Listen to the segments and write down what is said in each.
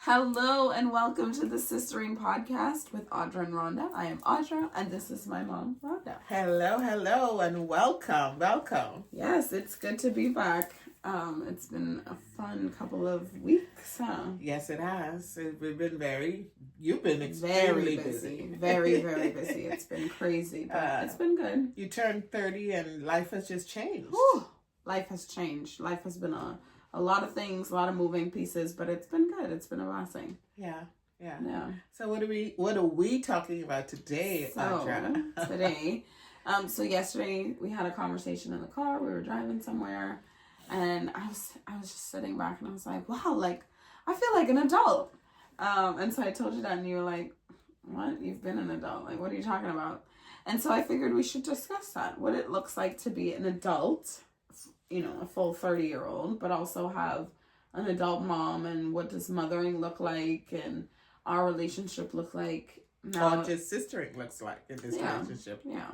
Hello and welcome to the Sistering Podcast with Audra and Rhonda. I am Audra and this is my mom, Rhonda. Hello, and welcome. Yes, it's good to be back. It's been a fun couple of weeks, huh? Yes, it has. You've been Very extremely busy. Very, very busy. It's been crazy, but it's been good. You turned 30 and life has just changed. Whew. Life has changed. Life has been a lot of things, a lot of moving pieces, but it's been good. It's been a blessing. Yeah. So what are we talking about today, Audra? Today, so yesterday we had a conversation in the car. We were driving somewhere, and I was just sitting back, and I was like, wow, like I feel like an adult. And so I told you that, and you were like, what? You've been an adult? Like, what are you talking about? And so I figured we should discuss that, what it looks like to be an adult, a full 30-year-old, but also have an adult mom, and what does mothering look like, and our relationship look like now. Or just sistering looks like in this relationship. Yeah.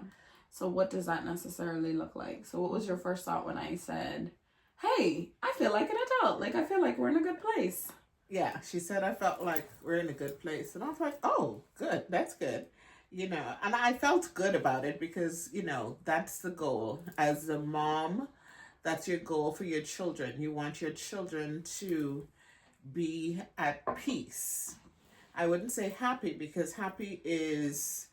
So what does that necessarily look like? So what was your first thought when I said, hey, I feel like an adult. Like, I feel like we're in a good place. Yeah, she said, I felt like we're in a good place. And I was like, oh, good. That's good. And I felt good about it because, that's the goal. As a mom, that's your goal for your children. You want your children to be at peace. I wouldn't say happy because happy is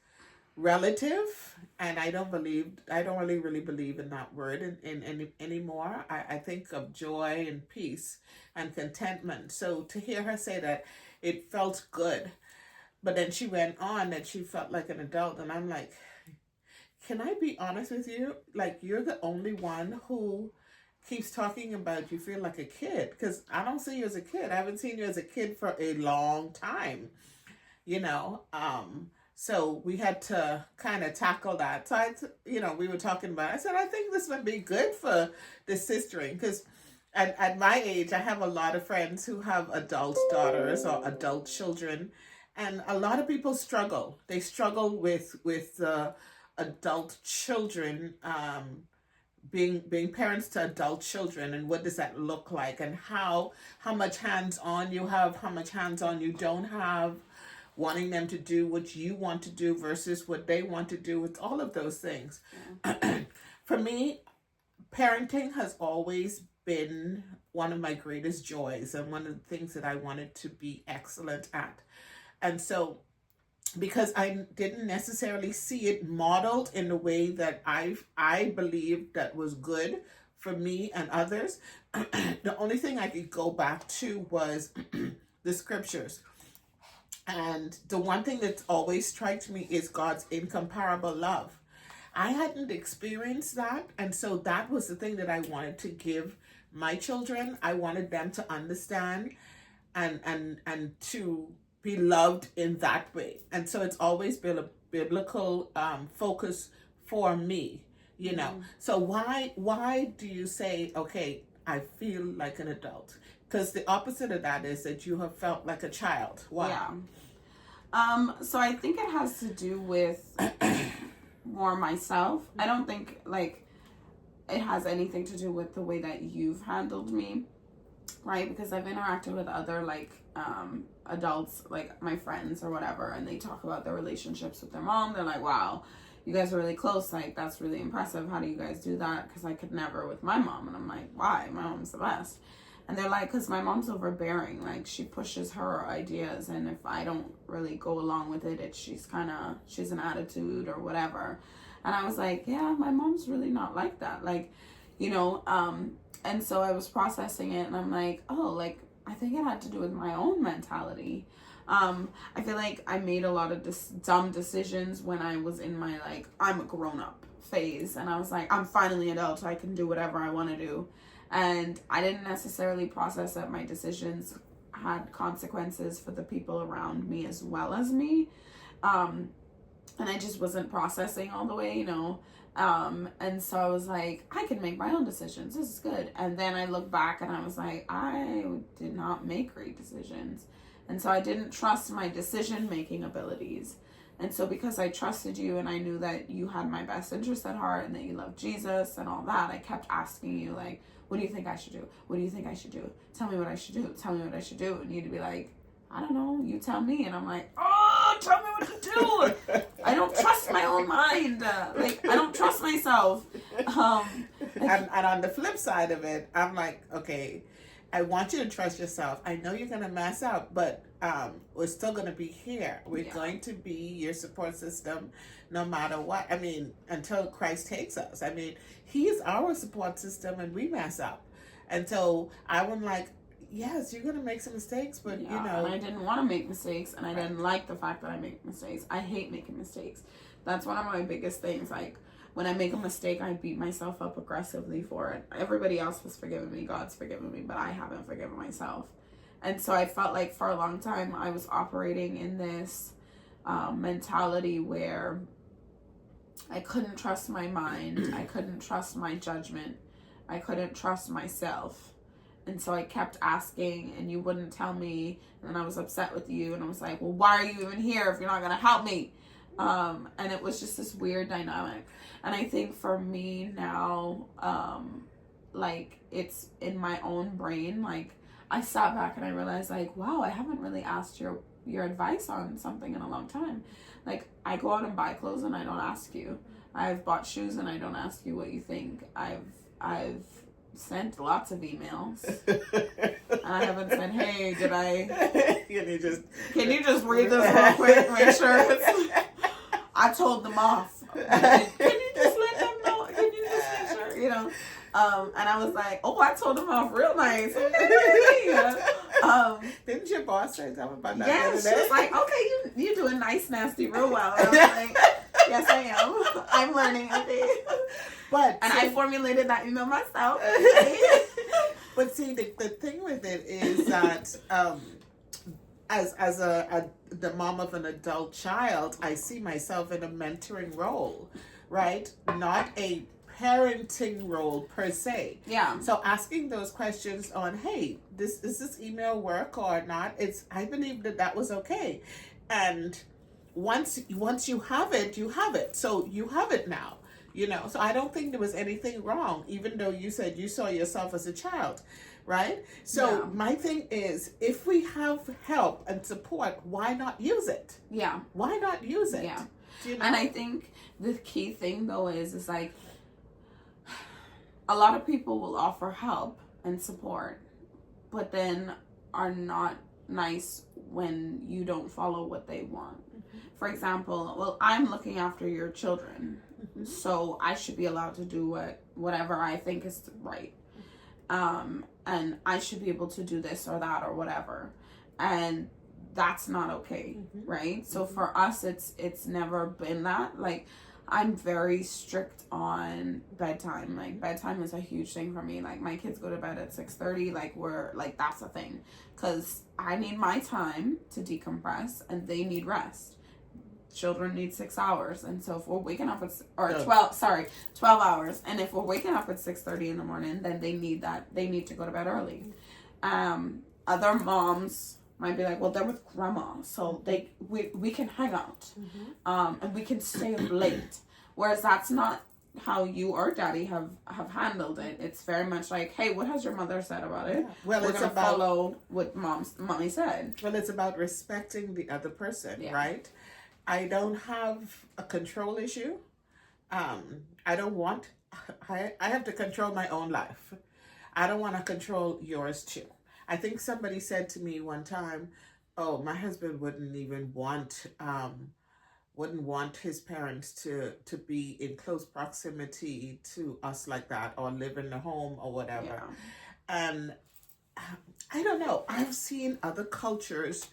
relative, and I don't really believe in that word in anymore. I think of joy and peace and contentment. So to hear her say that, it felt good. But then she went on that she felt like an adult, and I'm like, can I be honest with you? Like, you're the only one who keeps talking about you feel like a kid, because I don't see you as a kid. I haven't seen you as a kid for a long time, so we had to kind of tackle that. So we were talking about, I said, I think this would be good for the sistering, because at my age, I have a lot of friends who have adult daughters or adult children, and a lot of people struggle. They struggle with adult children, being parents to adult children, and what does that look like, and how much hands-on you have, how much hands-on you don't have, wanting them to do what you want to do versus what they want to do, with all of those things. Yeah. For me, parenting has always been one of my greatest joys and one of the things that I wanted to be excellent at. And so, because I didn't necessarily see it modeled in the way that I believed that was good for me and others, the only thing I could go back to was the scriptures. And the one thing that always strikes me is God's incomparable love. I hadn't experienced that, and so that was the thing that I wanted to give my children. I wanted them to understand and to be loved in that way. And so it's always been a biblical focus for me, Mm-hmm. So why do you say, okay, I feel like an adult? Because the opposite of that is that you have felt like a child. Why? Yeah. So I think it has to do with more myself. I don't think like it has anything to do with the way that you've handled me, right? Because I've interacted with other adults, like my friends or whatever, and they talk about their relationships with their mom. They're like, wow, you guys are really close. Like, that's really impressive. How do you guys do that? Because I could never with my mom. And I'm like, why? My mom's the best. And they're like, because my mom's overbearing. Like, she pushes her ideas, and if I don't really go along with it, she's an attitude or whatever. And I was like, yeah, my mom's really not like that. Like, and so I was processing it, and I'm like, oh, like, I think it had to do with my own mentality. I feel like I made a lot of dumb decisions when I was in my, I'm a grown-up phase. And I was like, I'm finally an adult, so I can do whatever I want to do. And I didn't necessarily process that my decisions had consequences for the people around me as well as me. And I just wasn't processing all the way, and so I was like, I can make my own decisions. This is good. And then I look back and I was like, I did not make great decisions. And so I didn't trust my decision-making abilities. And so because I trusted you and I knew that you had my best interest at heart and that you loved Jesus and all that, I kept asking you, like, what do you think I should do? What do you think I should do? Tell me what I should do. Tell me what I should do. And you'd be like, I don't know, you tell me. And I'm like, oh, tell me what to do. I don't trust my own mind. Like, I don't trust myself. And on the flip side of it, I'm like, okay, I want you to trust yourself. I know you're going to mess up, but we're still going to be here. We're going to be your support system no matter what. I mean, until Christ takes us. I mean, he is our support system and we mess up. And so I was like, yes, you're going to make some mistakes, but you know. And I didn't want to make mistakes, and I didn't like the fact that I make mistakes. I hate making mistakes. That's one of my biggest things. Like, when I make a mistake, I beat myself up aggressively for it. Everybody else has forgiven me. God's forgiven me, but I haven't forgiven myself. And so I felt like for a long time I was operating in this mentality where I couldn't trust my mind. I couldn't trust my judgment. I couldn't trust myself. And so I kept asking, and you wouldn't tell me. And then I was upset with you, and I was like, well, why are you even here if you're not going to help me? And it was just this weird dynamic. And I think for me now, like, it's in my own brain. Like, I sat back and I realized, like, wow, I haven't really asked your advice on something in a long time. Like, I go out and buy clothes and I don't ask you. I've bought shoes and I don't ask you what you think. I've sent lots of emails. And I haven't said, hey, did I... Can you just read this real quick? Make sure it's... I told them off. Can you just let them know? Can you just make sure? You know? And I was like, oh, I told them off real nice. Didn't your boss say something about that? Yeah, she was like, okay, you doing nice, nasty real well. And I was like, yes, I am. I'm learning, okay? And I formulated that email myself. But see, the thing with it is that as the mom of an adult child, I see myself in a mentoring role, right? Not a parenting role per se. Yeah. So asking those questions on, hey, does this email work or not? I believe that was okay. And once you have it, you have it. So you have it now. You know, so I don't think there was anything wrong, even though you said you saw yourself as a child, right? So my thing is, if we have help and support, why not use it? Yeah. Why not use it? Yeah. You know? And I think the key thing, though, is like, a lot of people will offer help and support, but then are not nice when you don't follow what they want. Mm-hmm. For example, well, I'm looking after your children. Mm-hmm. So I should be allowed to do whatever I think is right. And I should be able to do this or that or whatever. And that's not okay, mm-hmm. right? So mm-hmm. for us, it's never been that. Like, I'm very strict on bedtime. Like, bedtime is a huge thing for me. Like, my kids go to bed at 6:30. Like, that's a thing. Because I need my time to decompress, and they need rest. Children need 6 hours, and so if we're waking up at 12 hours, and if we're waking up at 6:30 in the morning, then they need to go to bed early. Other moms might be like, well, they're with grandma, so we can hang out, mm-hmm. And we can stay up late, whereas that's not how you or daddy have handled it. It's very much like, hey, what has your mother said about it? Well, we're gonna follow what mommy said. Well, it's about respecting the other person, right? I don't have a control issue. I have to control my own life. I don't want to control yours too. I think somebody said to me one time, oh, my husband wouldn't want his parents to be in close proximity to us like that, or live in the home or whatever. Yeah. And I don't know. I've seen other cultures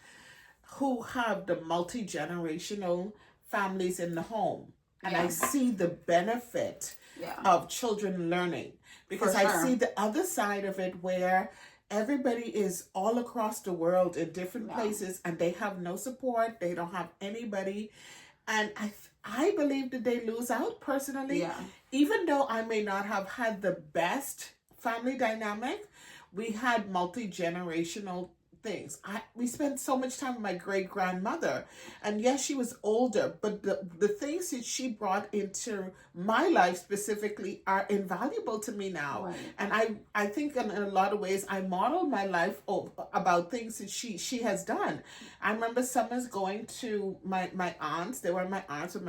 who have the multi-generational families in the home. And I see the benefit of children learning. Because I see the other side of it where everybody is all across the world in different places and they have no support. They don't have anybody. And I believe that they lose out personally. Yeah. Even though I may not have had the best family dynamic, we had multi-generational things. We spent so much time with my great grandmother, and yes, she was older, but the things that she brought into my life specifically are invaluable to me now. Right. And I think in a lot of ways I model my life about things that she has done. I remember summers going to my aunts. They were my aunts with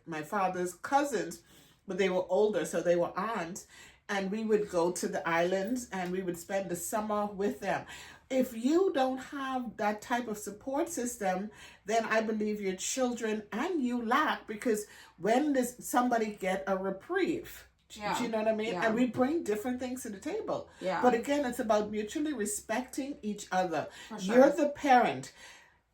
my father's cousins, but they were older, so they were aunts. And we would go to the islands and we would spend the summer with them. If you don't have that type of support system, then I believe your children and you lack, because when does somebody get a reprieve? Yeah. Do you know what I mean? Yeah. And we bring different things to the table. Yeah. But again, it's about mutually respecting each other. For sure. You're the parent.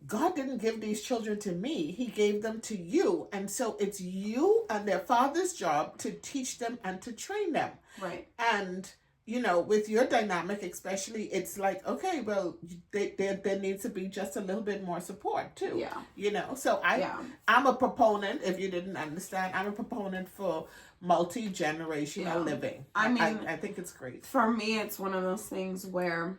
God didn't give these children to me. He gave them to you. And so it's you and their father's job to teach them and to train them. Right. And, you know, with your dynamic especially, it's like, okay, well, there needs to be just a little bit more support too. Yeah. You know, so I'm a proponent, if you didn't understand, I'm a proponent for multi-generational living. I mean, I think it's great. For me, it's one of those things where,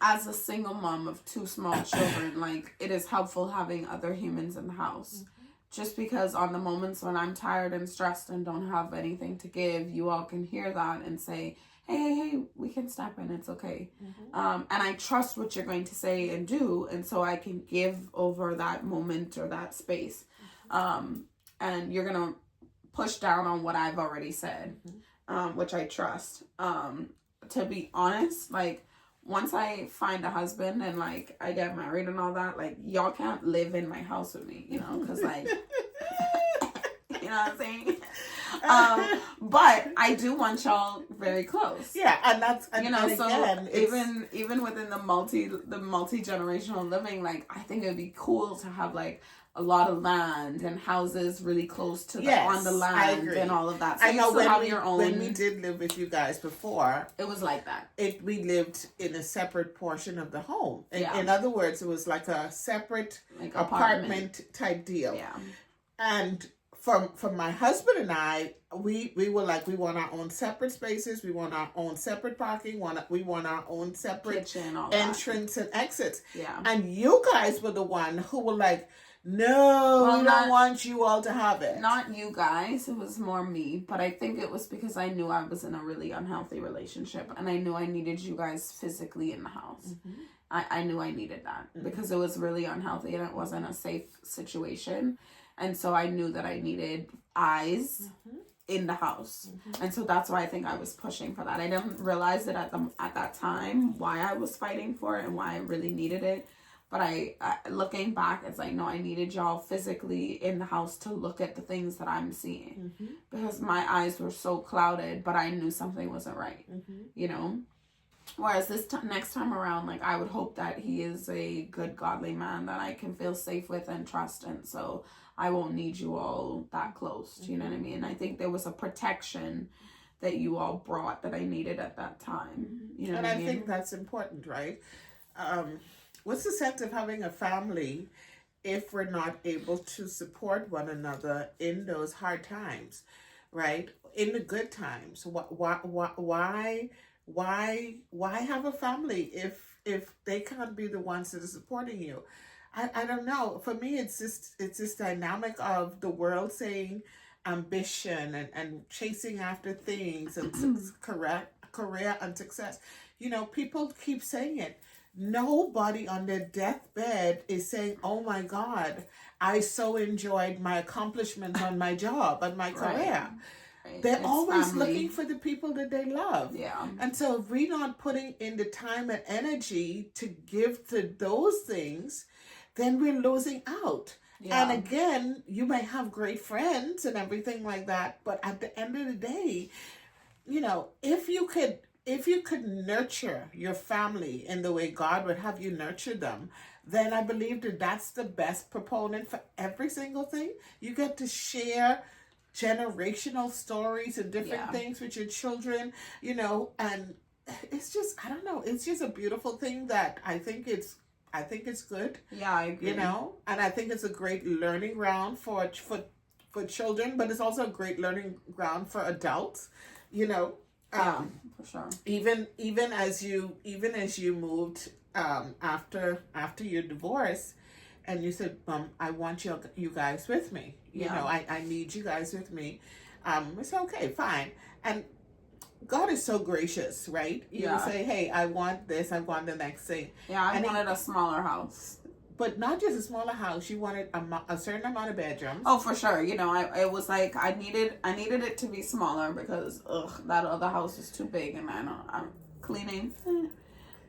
as a single mom of 2 small children, like, it is helpful having other humans in the house. Just because on the moments when I'm tired and stressed and don't have anything to give, you all can hear that and say, hey, we can step in, it's okay. And I trust what you're going to say and do, and so I can give over that moment or that space. And you're going to push down on what I've already said, which I trust. To be honest, like, once I find a husband and, like, I get married and all that, like, y'all can't live in my house with me, you know, because, like, you know what I'm saying? But I do want y'all very close. Yeah, and that's, and, you know, and so again, even within the multi-generational living, like, I think it'd be cool to have, like, a lot of land and houses really close to on the land and all of that. So I know when we did live with you guys before, it was like that. We lived in a separate portion of the home. In other words, it was like a separate apartment type deal. Yeah. And from my husband and I, we were like, we want our own separate spaces, we want our own separate parking, we want our own separate kitchen, all entrance and exits. Yeah. And you guys were the one who were like, no, we don't want you all to have it. Not you guys. It was more me. But I think it was because I knew I was in a really unhealthy relationship. And I knew I needed you guys physically in the house. I knew I needed that. Because it was really unhealthy and it wasn't a safe situation. And so I knew that I needed eyes in the house. And so that's why I think I was pushing for that. I didn't realize it at that time, why I was fighting for it and why I really needed it. But I looking back, it's like, no, I needed y'all physically in the house to look at the things that I'm seeing. Because my eyes were so clouded, but I knew something wasn't right, you know? Whereas this next time around, like, I would hope that he is a good, godly man that I can feel safe with and trust. And so I won't need you all that close, you know what I mean? I think there was a protection that you all brought that I needed at that time, you know what I mean? And I think that's important, right? What's the sense of having a family if we're not able to support one another in those hard times, right? In the good times, why have a family if they can't be the ones that are supporting you? I don't know. For me, it's this dynamic of the world saying ambition and chasing after things and career and success. You know, people keep saying it. Nobody on their deathbed is saying, oh my God, I so enjoyed my accomplishments on my job and my career. Right. They're always looking for the people that they love. Yeah. And so if we're not putting in the time and energy to give to those things, then we're losing out. Yeah. And again, you may have great friends and everything like that, but at the end of the day, you know, if you could nurture your family in the way God would have you nurture them, then I believe that that's the best proponent for every single thing. You get to share generational stories and different things with your children, you know, and it's just, I don't know, it's just a beautiful thing that I think it's good. Yeah, I agree. You know, and I think it's a great learning ground for children, but it's also a great learning ground for adults, you know. For sure. Even as you moved after your divorce, and you said, I want you guys with me. You Yeah. know, I need you guys with me. I said, okay, fine. And God is so gracious, right? You Yeah. say, hey, I want this, I want the next thing. Yeah, I And wanted a smaller house. But not just a smaller house, you wanted a certain amount of bedrooms. Oh, for sure. You know, it was like I needed it to be smaller because that other house is too big, and I'm cleaning.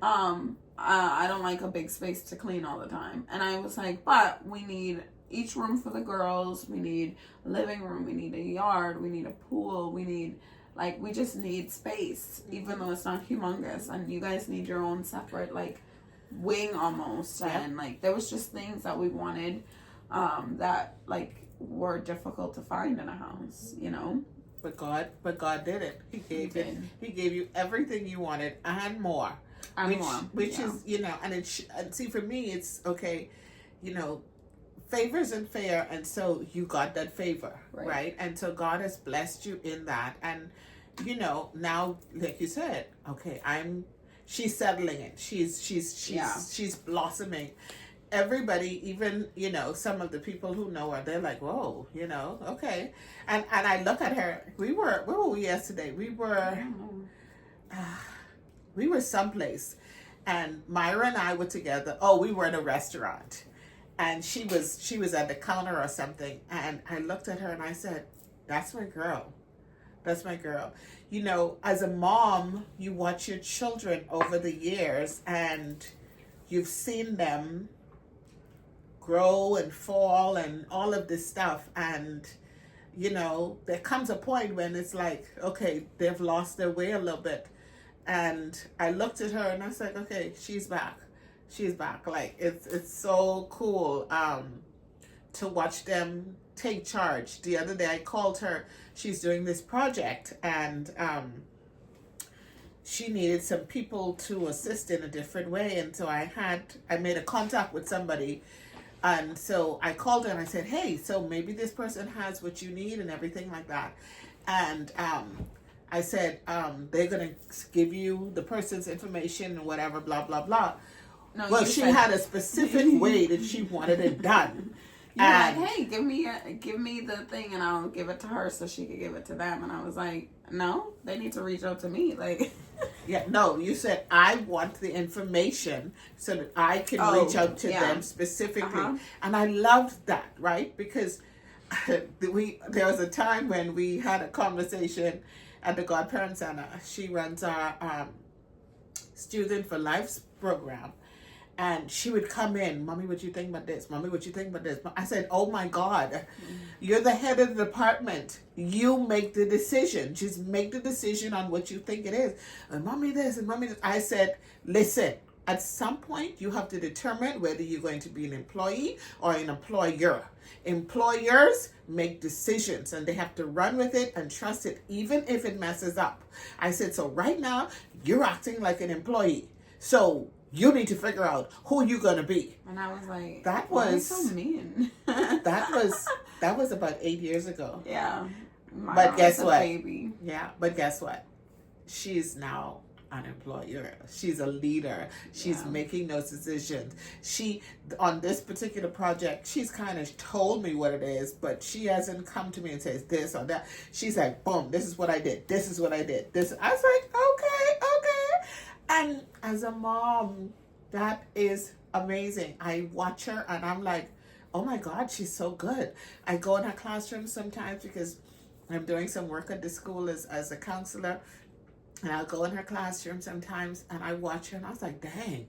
I don't like a big space to clean all the time, and I was like, but we need each room for the girls. We need a living room. We need a yard. We need a pool. We just need space, even though it's not humongous, and you guys need your own separate wing almost. Yeah. And there was just things that we wanted that were difficult to find in a house, you know. But God did it. He gave you everything you wanted and more. Which Yeah. is, you know, and see, for me it's okay, you know, favor isn't fair, and so you got that favor, right? And so God has blessed you in that, and you know, now like you said, okay, she's settling in, she's blossoming. Everybody, even, you know, some of the people who know her, they're like, whoa, you know, okay. And I look at her, where were we yesterday? We were someplace, and Myra and I were together. Oh, we were in a restaurant, and she was at the counter or something, and I looked at her and I said, that's my girl. That's my girl. You know, as a mom, you watch your children over the years, and you've seen them grow and fall and all of this stuff, and you know, there comes a point when it's like, okay, they've lost their way a little bit. And I looked at her and I was like, okay, she's back. Like, it's so cool to watch them take charge. The other day I called her. She's doing this project, and she needed some people to assist in a different way. And so I made a contact with somebody. And so I called her and I said, hey, so maybe this person has what you need and everything like that. And I said, they're going to give you the person's information and whatever, blah, blah, blah. No, well, she had a specific way that she wanted it done. You're like, hey, give me the thing and I'll give it to her so she could give it to them. And I was like, no, they need to reach out to me. Like, yeah, no, you said, I want the information so that I can reach out to them specifically. And I loved that, right? Because there was a time when we had a conversation at the Godparent Center. She runs our Student for Life program. And she would come in, Mommy, what you think about this? Mommy, what you think about this? I said, oh my God, you're the head of the department. You make the decision. Just make the decision on what you think it is. And Mommy this and Mommy this. I said, listen, at some point you have to determine whether you're going to be an employee or an employer. Employers make decisions and they have to run with it and trust it, even if it messes up. I said, so right now you're acting like an employee. So you need to figure out who you're gonna be. And I was like, that was so mean. that was about 8 years ago. Yeah. But guess what? Baby. Yeah, but guess what? She's now an employer. She's a leader. She's making those decisions. She, on this particular project, she's kind of told me what it is, but she hasn't come to me and says this or that. She's like, boom, this is what I did. This is what I did. This. I was like, okay. And as a mom, that is amazing. I watch her and I'm like, oh my God, she's so good. I go in her classroom sometimes because I'm doing some work at the school as a counselor. And I'll go in her classroom sometimes and I watch her and I was like, dang,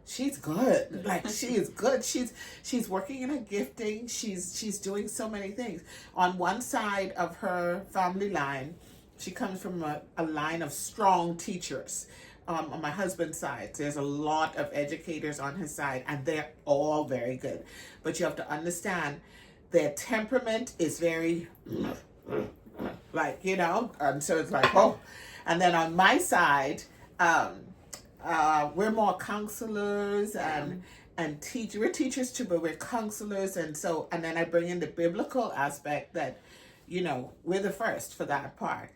she's good. Like, she is good. She's working in her gifting. She's doing so many things. On one side of her family line, she comes from a line of strong teachers. On my husband's side, there's a lot of educators on his side, and they're all very good. But you have to understand, their temperament is very, like, you know, and so it's like, oh. And then on my side, we're more counselors and teach. We're teachers too, but we're counselors, and then I bring in the biblical aspect that, you know, we're the first for that part.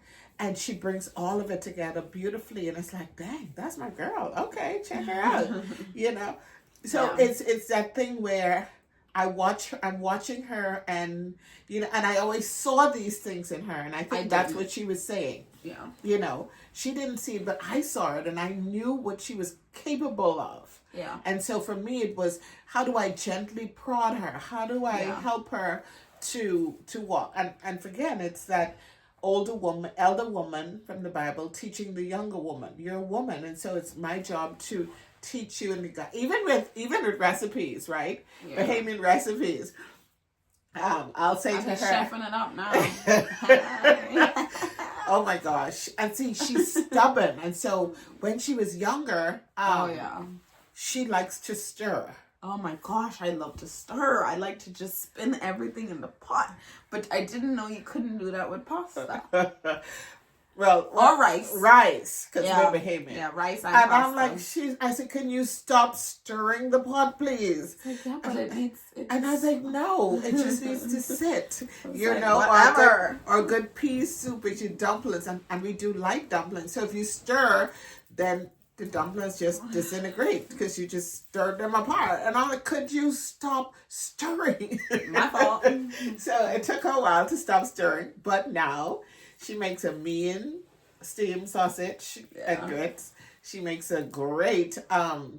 and she brings all of it together beautifully, and it's like, dang, that's my girl. Okay, check her out. You know, so Yeah. it's that thing where I'm watching her, and and I always saw these things in her, and I think that's what she was saying. Yeah. She didn't see it, but I saw it, and I knew what she was capable of. Yeah. And so for me, it was, how do I gently prod her? How do I help her to walk? And again, it's that elder woman from the Bible teaching the younger woman. You're a woman, and so it's my job to teach you, and even with recipes, right? Yeah. Bahamian recipes. I'll say to her, chefing it up now. oh my gosh. And see, she's stubborn. And so when she was younger, she likes to stir. Oh my gosh, I love to stir. I like to just spin everything in the pot. But I didn't know you couldn't do that with pasta. Or rice. Rice, because we're Bahamian. Yeah, rice and pasta. I'm like, I said, can you stop stirring the pot, please? Like, yeah, but it needs... And I was like, no, it just needs to sit. Whatever. Or good pea soup with your dumplings. And we do like dumplings. So if you stir, then the dumplings just disintegrate because you just stirred them apart. And I'm like, could you stop stirring? My fault. So it took her a while to stop stirring. But now she makes a mean steamed sausage and grits. She makes a great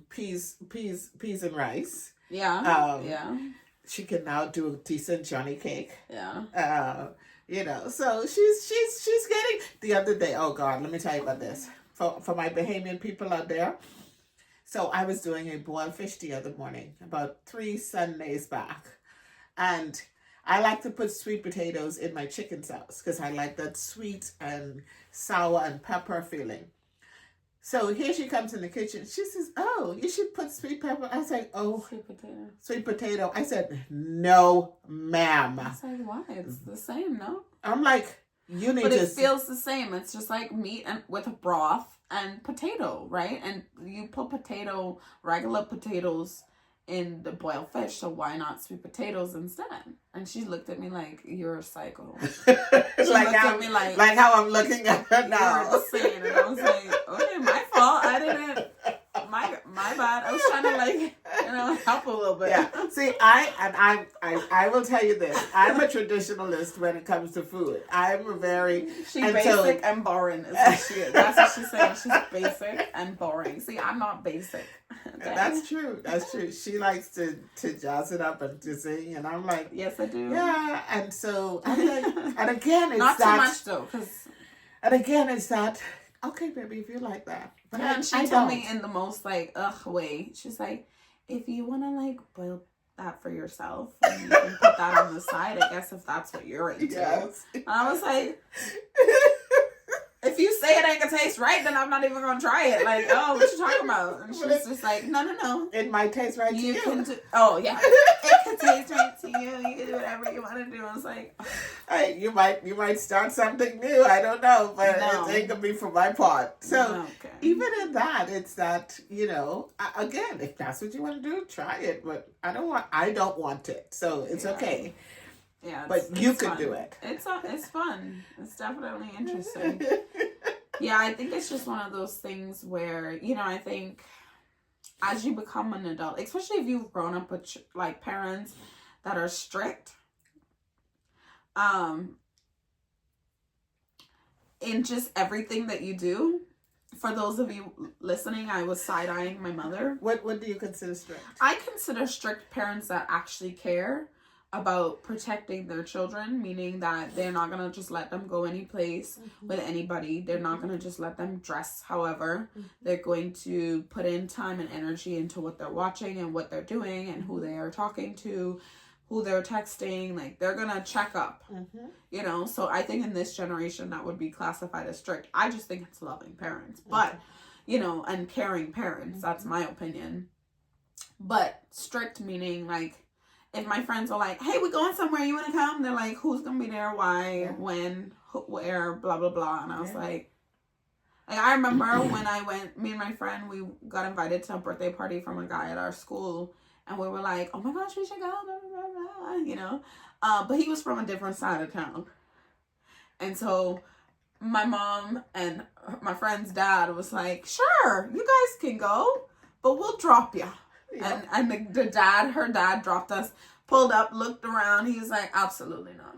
peas and rice. Yeah. She can now do a decent Johnny cake. Yeah. So she's getting. The other day, oh God, let me tell you about this. For my Bahamian people out there. So I was doing a boiled fish the other morning, about 3 Sundays back. And I like to put sweet potatoes in my chicken sauce because I like that sweet and sour and pepper feeling. So here she comes in the kitchen. She says, oh, you should put sweet pepper. I was like, oh. Sweet potato. I said, no, ma'am. I was like, why? It's the same, no? I'm like, you need to... But it feels the same. It's just like meat and with a broth and potato, right? And you put regular potatoes in the boiled fish, so why not sweet potatoes instead? And she looked at me like, you're a psycho. at me like how I'm looking at her now. You're insane. And I was like, okay, my fault. I didn't. My bad. I was trying to help a little bit. Yeah. See, I will tell you this. I'm a traditionalist when it comes to food. I'm a very basic and boring is what she is. That's what she's saying. She's basic and boring. See, I'm not basic. Okay? That's true. She likes to jazz it up and to sing, and I'm like, yes, I do. Yeah, and so I'm like, and again, it's not that, too much though, because. And again, it's that. Okay, baby, if you like that. But and she told me in the most way. She's like, if you want to boil that for yourself, and you can put that on the side, I guess if that's what you're into. Yes. And I was like, if you say it ain't gonna taste right, then I'm not even gonna try it. Like, oh, what you talking about? And she's just like, no. It might taste right to you. Can do, oh, yeah. It can taste right to you. You can do whatever you want to do. I was like, hey, you might start something new. I don't know, but it ain't gonna be for my part. So even in that, it's that, again, if that's what you want to do, try it. But I don't want it. So it's okay. Yeah, but you could do it. It's fun. It's definitely interesting. Yeah, I think it's just one of those things where, I think as you become an adult, especially if you've grown up with parents that are strict, in just everything that you do. For those of you listening, I was side-eyeing my mother. What do you consider strict? I consider strict parents that actually care about protecting their children, meaning that they're not going to just let them go any place with anybody. They're not going to just let them dress however. They're going to put in time and energy into what they're watching and what they're doing and who they are talking to, who they're texting. They're going to check up, So I think in this generation that would be classified as strict. I just think it's loving parents, but, and caring parents. That's my opinion. But strict meaning if my friends are like, hey, we're going somewhere, you want to come? They're like, who's going to be there? Why? When? Where? Blah, blah, blah. And I was like, I remember when I went, me and my friend, we got invited to a birthday party from a guy at our school. And we were like, oh my gosh, we should go, blah, blah, blah, But he was from a different side of town. And so my mom and my friend's dad was like, sure, you guys can go, but we'll drop you. Yeah. And her dad dropped us, pulled up, looked around. He was like, absolutely not.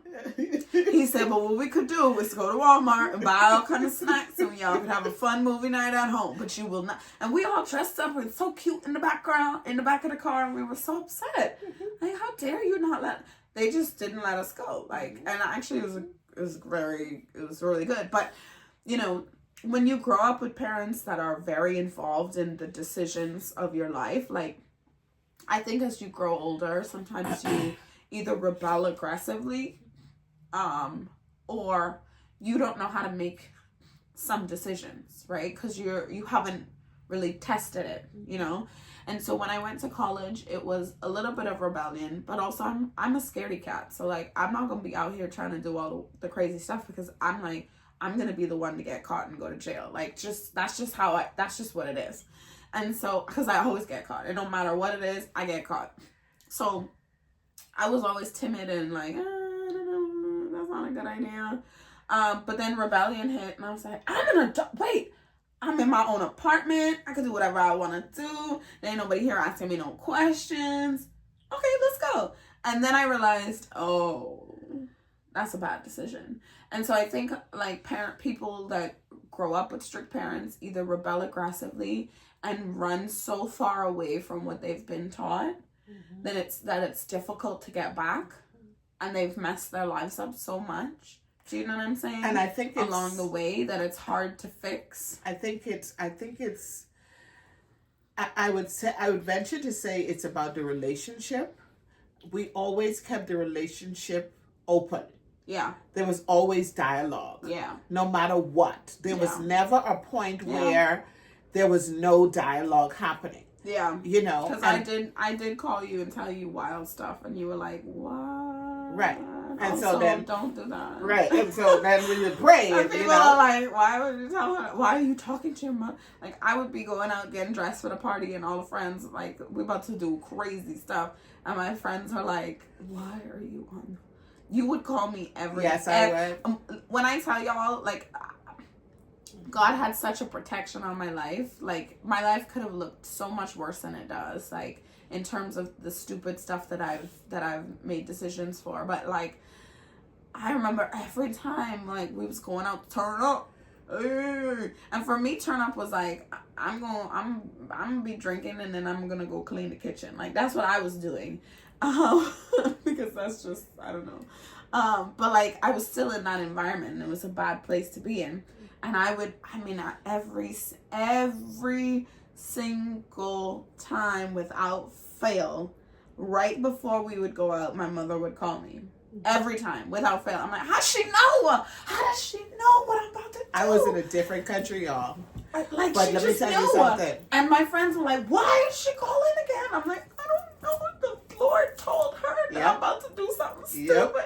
He said, but what we could do is go to Walmart and buy all kind of snacks and y'all could have a fun movie night at home, but you will not. And we all dressed up and so cute in the background, in the back of the car, and we were so upset. Like, how dare you not they just didn't let us go. Like, and actually it was really good. But, you know, when you grow up with parents that are very involved in the decisions of your life, like, I think as you grow older, sometimes you either rebel aggressively, or you don't know how to make some decisions, right? Because you haven't really tested it, you know? And so when I went to college, it was a little bit of rebellion, but also I'm a scaredy cat. So like, I'm not going to be out here trying to do all the crazy stuff, because I'm going to be the one to get caught and go to jail. Like, that's just what it is. And so, because I always get caught. It don't matter what it is, I get caught. So I was always timid and like, I don't know, that's not a good idea. But then rebellion hit, and I was like, I'm in my own apartment. I can do whatever I want to do. There ain't nobody here asking me no questions. Okay, let's go. And then I realized, oh, that's a bad decision. And so I think like people that grow up with strict parents either rebel aggressively and run so far away from what they've been taught that it's difficult to get back, and they've messed their lives up so much. Do you know what I'm saying? And I think along the way that it's hard to fix. I would venture to say it's about the relationship. We always kept the relationship open. Yeah. There was always dialogue. Yeah. No matter what. There was never a point where there was no dialogue happening. Yeah. You know. Because I did call you and tell you wild stuff, and you were like, what? Right. And also, so then, don't do that. Right. And so then we would pray. And people are like, why would you tell her? Why are you talking to your mom? Like, I would be going out getting dressed for the party, and all the friends, like, we're about to do crazy stuff. And my friends are like, why are you on? You would call me every... Yes, I would. When I tell y'all, like, God had such a protection on my life. Like, my life could have looked so much worse than it does. Like, in terms of the stupid stuff that I've made decisions for. But like, I remember every time like we was going out to turn up, and for me turn up was like, I'm gonna be drinking and then I'm gonna go clean the kitchen. Like, that's what I was doing, because that's just, I don't know. But like, I was still in that environment, and it was a bad place to be in. And every single time without fail, right before we would go out, my mother would call me. Every time without fail. I'm like, how does she know what I'm about to do? I was in a different country, y'all. But let me tell you something. And my friends were like, why is she calling again? I'm like, I don't know what the Lord told her that I'm about to do something stupid.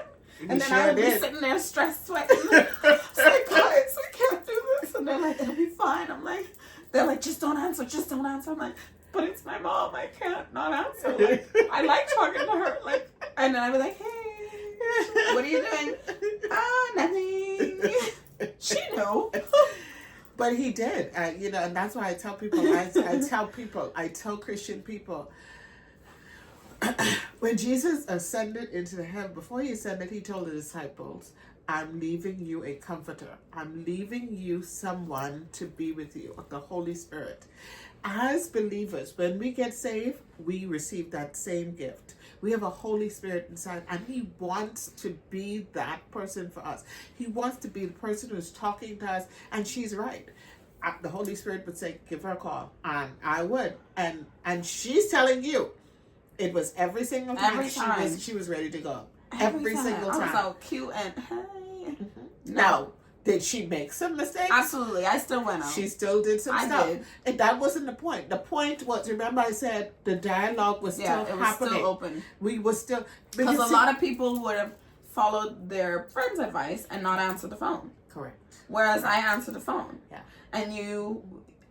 And then I would be sitting there stressed, sweating. It's like, guys, we can't do this. And they're like, it'll be fine. I'm like, they're like, just don't answer. I'm like, but it's my mom. I can't not answer. Like, I like talking to her. Like, and then I'd be like, hey, what are you doing? Nothing. She knew. But he did. You know, and that's why I tell people, I tell Christian people, when Jesus ascended into the heaven, before he ascended, he told the disciples, I'm leaving you a comforter. I'm leaving you someone to be with you, the Holy Spirit. As believers, when we get saved, we receive that same gift. We have a Holy Spirit inside, and he wants to be that person for us. He wants to be the person who's talking to us, and she's right. The Holy Spirit would say, give her a call, and I would. And she's telling you, it was every single time, she was ready to go. Every single time. I was so cute and hey. Mm-hmm. Now, did she make some mistakes? Absolutely. I still went out. She still did some stuff. Did. And that wasn't the point. The point was, remember I said the dialogue was still happening. Yeah, it was still open. We were still... Because a lot of people would have followed their friend's advice and not answered the phone. Correct. Whereas I answered the phone. Yeah. And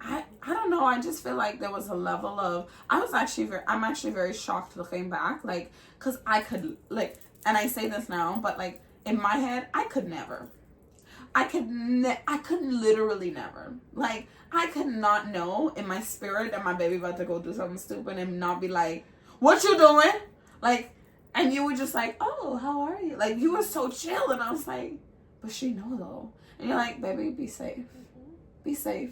I don't know, I just feel like there was a level of... I'm actually very shocked looking back. Like, because I could, like... And I say this now, but like, in my head, I could never. I could literally never. Like, I could not know in my spirit that my baby about to go do something stupid and not be like, what you doing? Like, and you were just like, oh, how are you? Like, you were so chill. And I was like, but she know though. And you're like, baby, be safe. Be safe.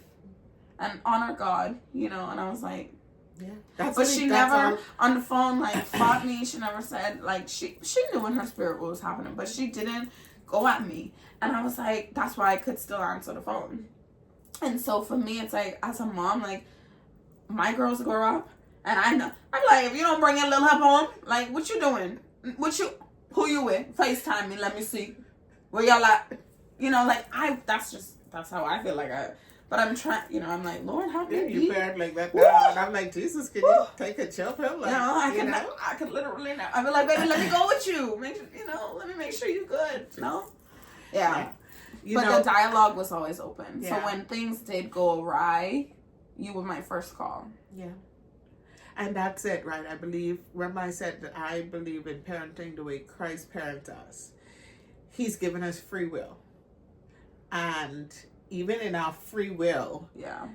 And honor God, you know. And I was like, yeah. But she never on the phone like fought me. She never said like she knew in her spirit what was happening, but she didn't go at me. And I was like, that's why I could still answer the phone. And so for me, it's like as a mom, like my girls grow up, and I'm like, if you don't bring your little help home, like what you doing? Who you with? FaceTime me, let me see where y'all at. You know, like that's how I feel like But I'm trying, you know, I'm like, Lord, help me. You parent like that now. And I'm like, Jesus, can you take a chill pill? Like, no, I can literally not. I'd be like, baby, let me go with you. Let me make sure you're good. No? Yeah. But the dialogue was always open. Yeah. So when things did go awry, you were my first call. Yeah. And that's it, right? I believe, remember I said that I believe in parenting the way Christ parents us. He's given us free will. And even in our free will, yeah,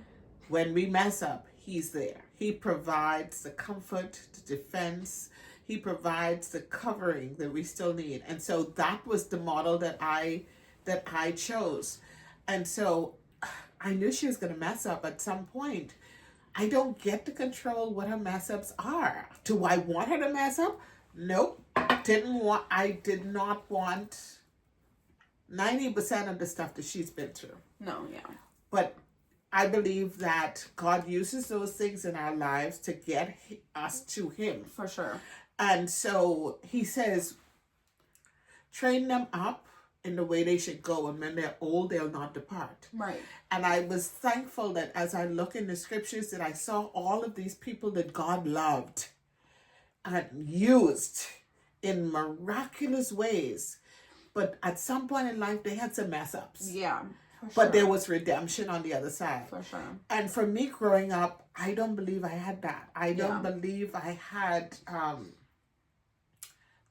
when we mess up, he's there. He provides the comfort, the defense. He provides the covering that we still need. And so that was the model that I chose. And so I knew she was going to mess up at some point. I don't get to control what her mess ups are. Do I want her to mess up? Nope. I did not want 90% of the stuff that she's been through. No, yeah. But I believe that God uses those things in our lives to get us to him. For sure. And so he says, train them up in the way they should go, and when they're old, they'll not depart. Right. And I was thankful that as I look in the scriptures that I saw all of these people that God loved and used in miraculous ways. But at some point in life, they had some mess ups. Yeah. But there was redemption on the other side. For sure. And for me growing up, I don't believe I had that. I don't believe I had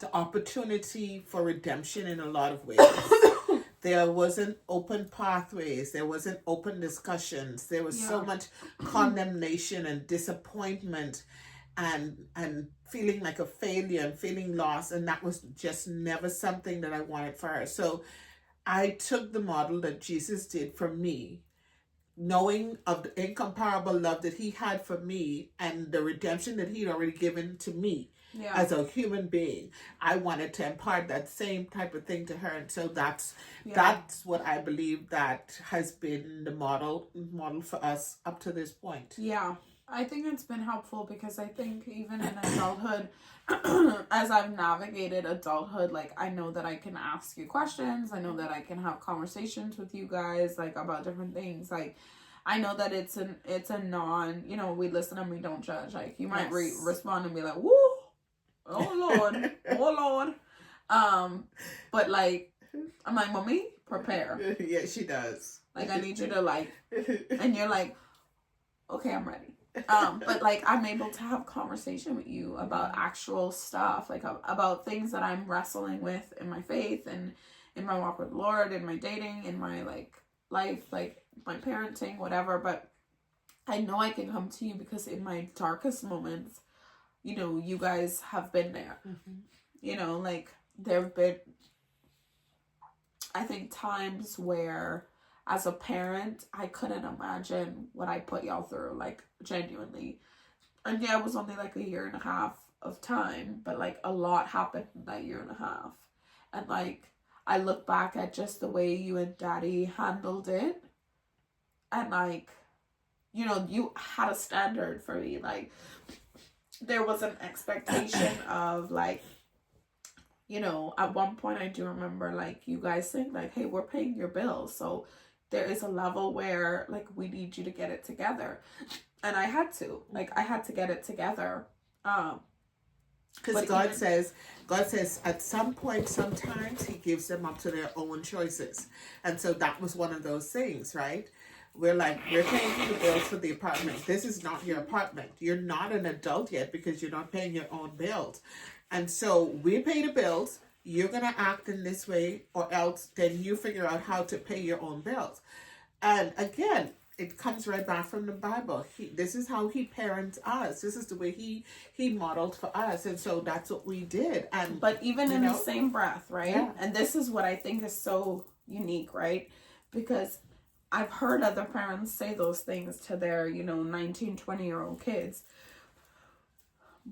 the opportunity for redemption in a lot of ways. There wasn't open pathways. There wasn't open discussions. There was so much condemnation and disappointment and feeling like a failure and feeling lost. And that was just never something that I wanted for her. So I took the model that Jesus did for me, knowing of the incomparable love that he had for me and the redemption that he'd already given to me as a human being. I wanted to impart that same type of thing to her. And so that's what I believe that has been the model for us up to this point. Yeah. I think it's been helpful because I think even in adulthood, as I've navigated adulthood, like I know that I can ask you questions. I know that I can have conversations with you guys, like about different things. Like I know that it's a non, we listen and we don't judge. Like you might respond and be like, woo, oh Lord, oh Lord. But like, I'm like, mommy, prepare. Yeah, she does. Like I need you to like, and you're like, okay, I'm ready. But like I'm able to have conversation with you about actual stuff, like about things that I'm wrestling with in my faith and in my walk with the Lord, in my dating, in my like life, like my parenting, whatever. But I know I can come to you because in my darkest moments, you guys have been there. Mm-hmm. Like there have been, I think, times where as a parent, I couldn't imagine what I put y'all through, like, genuinely. And yeah, it was only like a year and a half of time, but like a lot happened in that year and a half. And like, I look back at just the way you and Daddy handled it. And like, you had a standard for me. Like, there was an expectation of like, at one point I do remember like you guys saying like, hey, we're paying your bills. So there is a level where like we need you to get it together. And I had to get it together. Because God says at some point, sometimes he gives them up to their own choices. And so that was one of those things, right? We're like, we're paying for the bills for the apartment. This is not your apartment. You're not an adult yet because you're not paying your own bills. And so we pay the bills. you're going to act in this way, or else then you figure out how to pay your own bills. And again, it comes right back from the Bible. This is how he parents us. This is the way he modeled for us. And so that's what we did. And but even in the same breath, right? Yeah. And this is what I think is so unique, right? Because I've heard other parents say those things to their, 19, 20-year-old kids.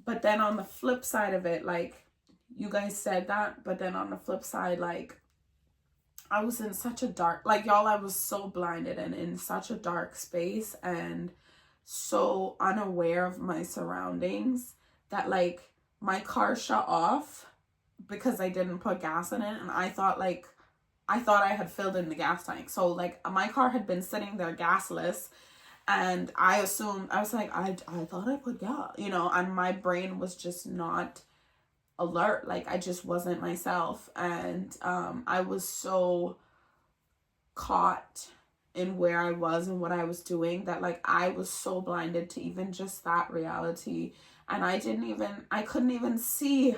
But then on the flip side of it, like, you guys said that, but then on the flip side, like, I was in such a dark, like, y'all, I was so blinded and in such a dark space and so unaware of my surroundings that, like, my car shut off because I didn't put gas in it. And I thought I had filled in the gas tank. So, like, my car had been sitting there gasless. And I assumed, I was like, I thought I put gas, and my brain was just not alert. Like, I just wasn't myself. And I was so caught in where I was and what I was doing that, like, I was so blinded to even just that reality. And I couldn't even see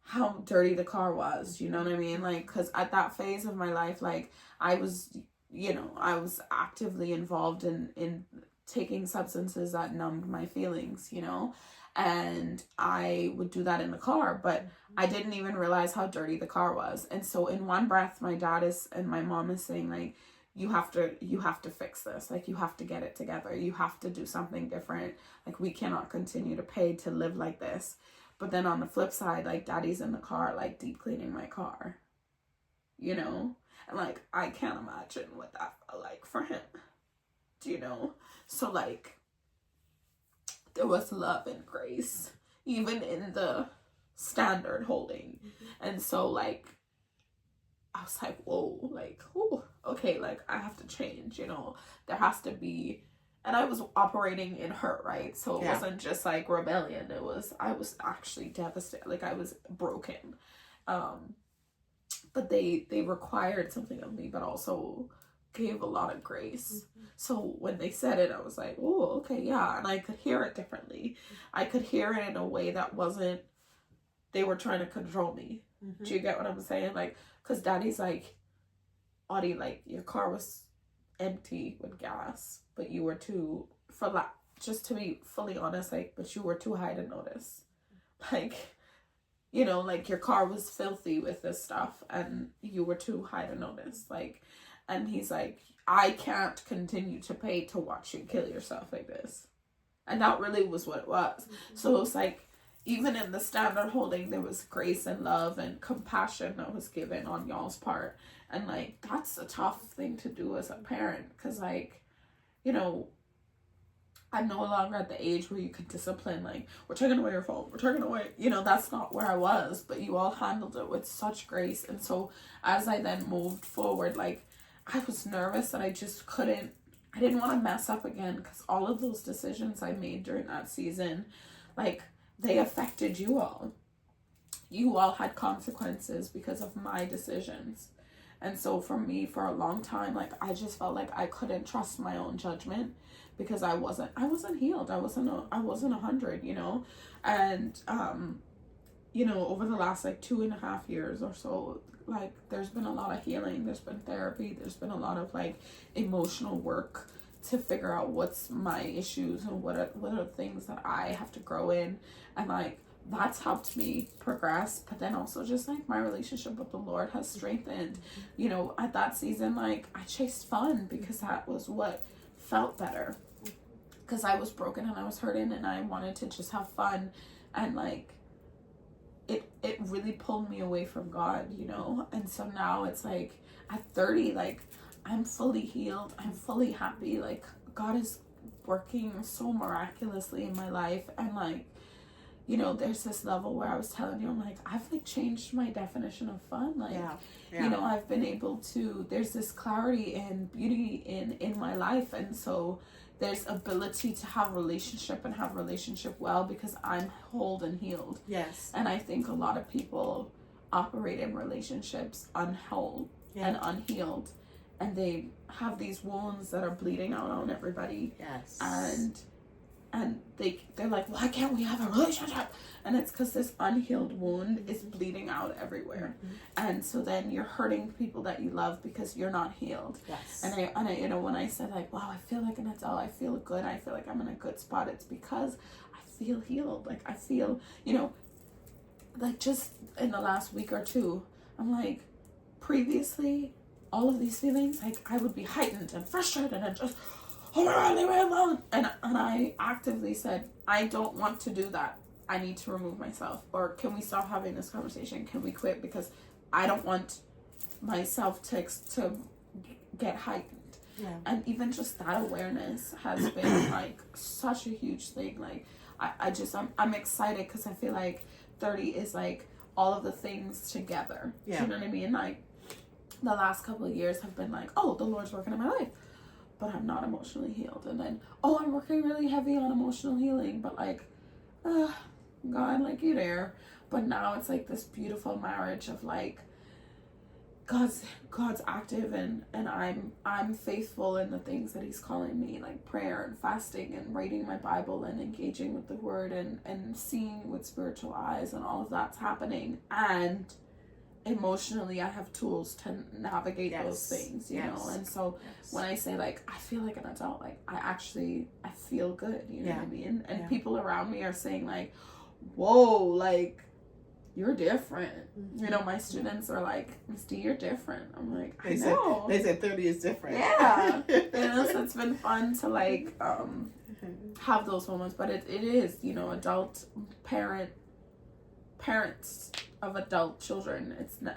how dirty the car was. You know what I mean? Like, because at that phase of my life, like, I was actively involved in taking substances that numbed my feelings, and I would do that in the car, but I didn't even realize how dirty the car was. And so in one breath, my dad and my mom is saying, like, you have to fix this. Like, you have to get it together. You have to do something different. Like, we cannot continue to pay to live like this. But then on the flip side, like, daddy's in the car, like, deep cleaning my car, And, like, I can't imagine what that felt like for him. So, like, there was love and grace, even in the standard holding. And so, like, I was like, whoa, like, ooh, okay, like, I have to change, There has to be, and I was operating in hurt, right? So it wasn't just, like, rebellion. I was actually devastated. Like, I was broken. But they required something of me, but also gave a lot of grace. So when they said it, I was like, oh, okay, yeah. And I could hear it differently. I could hear it in a way that wasn't, they were trying to control me. Do you get what I'm saying? Like, because daddy's like, Audie, like, your car was empty with gas, but you were too, just to be fully honest, like, but you were too high to notice. Like, like, your car was filthy with this stuff and you were too high to notice. Like, and he's like, I can't continue to pay to watch you kill yourself like this. And that really was what it was. So it was like, even in the standard holding, there was grace and love and compassion that was given on y'all's part. And, like, that's a tough thing to do as a parent. Because, like, I'm no longer at the age where you can discipline, like, we're taking away your phone, we're taking away, that's not where I was, but you all handled it with such grace. And so as I then moved forward, like, I was nervous and I didn't want to mess up again, because all of those decisions I made during that season, like, they affected you all. You all had consequences because of my decisions. And so for me, for a long time, like, I just felt like I couldn't trust my own judgment, because I wasn't healed. I wasn't 100, and over the last, like, 2.5 years or so, like, there's been a lot of healing, there's been therapy, there's been a lot of, like, emotional work to figure out what's my issues and what are things that I have to grow in, and, like, that's helped me progress. But then also just, like, my relationship with the Lord has strengthened. At that season, like, I chased fun because that was what felt better, because I was broken and I was hurting and I wanted to just have fun, and, like, it really pulled me away from God, and so now it's like at 30, like, I'm fully healed, I'm fully happy, like, God is working so miraculously in my life. And, like, there's this level where I was telling you, I'm like, I've, like, changed my definition of fun. Like, I've been able to, there's this clarity and beauty in my life. And so there's ability to have relationship well, because I'm whole and healed. Yes. And I think a lot of people operate in relationships unwhole and unhealed. And they have these wounds that are bleeding out on everybody. Yes. And they're like, why can't we have a relationship? And it's because this unhealed wound is bleeding out everywhere. And so then you're hurting people that you love because you're not healed. Yes. And I, you know, when I said like, wow, I feel like an adult, I feel good, I feel like I'm in a good spot, it's because I feel healed. Like I feel, you know, like just in the last week or two, I'm like, previously, all of these feelings, like I would be heightened and frustrated and just, oh my God, leave me alone. And I actively said, I don't want to do that. I need to remove myself. Or can we stop having this conversation? Can we quit? Because I don't want myself to get heightened. Yeah. And even just that awareness has been like such a huge thing. Like I'm excited because I feel like 30 is like all of the things together. Yeah. Do you know what I mean? Like the last couple of years have been like, oh, the Lord's working in my life, but I'm not emotionally healed. And then, oh, I'm working really heavy on emotional healing, but like, God, like you're there. But now it's like this beautiful marriage of like, God's active and I'm faithful in the things that he's calling me, like prayer and fasting and reading my Bible and engaging with the word and seeing with spiritual eyes, and all of that's happening. And emotionally I have tools to navigate those things, you know. And so when I say like I feel like an adult, like I feel good, you know what I mean? And people around me are saying like, whoa, like you're different. You know, my students are like, Miss D, you're different. I'm like, I know. They said 30 is different. Yeah. You know, so it's been fun to like have those moments. But it is, you know, adult parents of adult children,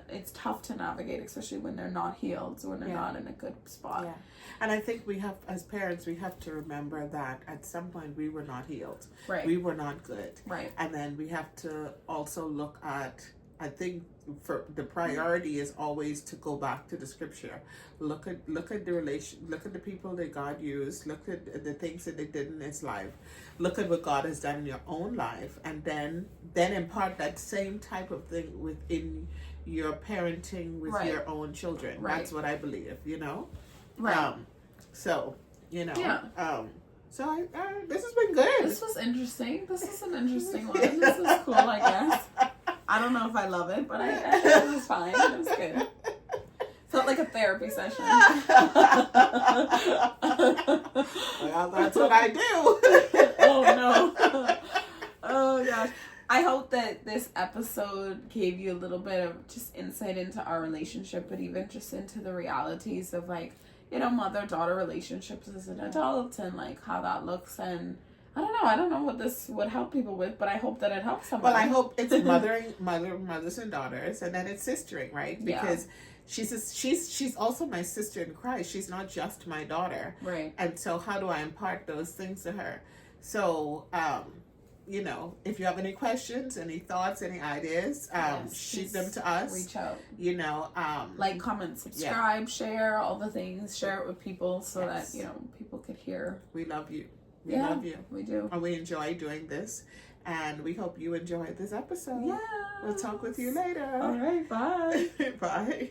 it's tough to navigate, especially when they're not healed, so when they're not in a good spot. Yeah. And I think we have, as parents, we have to remember that at some point we were not healed. Right. We were not good. Right. And then we have to also look at, I think for the priority is always to go back to the scripture. Look at the relation, look at the people that God used, look at the things that they did in his life. Look at what God has done in your own life, and then impart that same type of thing within your parenting with your own children. Right. That's what I believe, you know? Right. So, you know, so I this has been good. This was interesting. This is an interesting one. This is cool, I guess. I don't know if I love it, but I think it was fine. It was good. Felt like a therapy session. Well, that's what I do. Oh, no. Oh, gosh. I hope that this episode gave you a little bit of just insight into our relationship, but even just into the realities of, like, you know, mother-daughter relationships as an adult and, like, how that looks. And I don't know what this would help people with, but I hope that it helps someone. Well, I hope it's mothers and daughters, and then it's sistering, right? Because she's also my sister in Christ. She's not just my daughter. Right. And so how do I impart those things to her? So, you know, if you have any questions, any thoughts, any ideas, shoot them to us. Reach out. You know, like, comment, subscribe, share, all the things. Share it with people so that, you know, people could hear. We love you. We love you. We do. And we enjoy doing this. And we hope you enjoyed this episode. Yeah. We'll talk with you later. All right. Bye. Bye.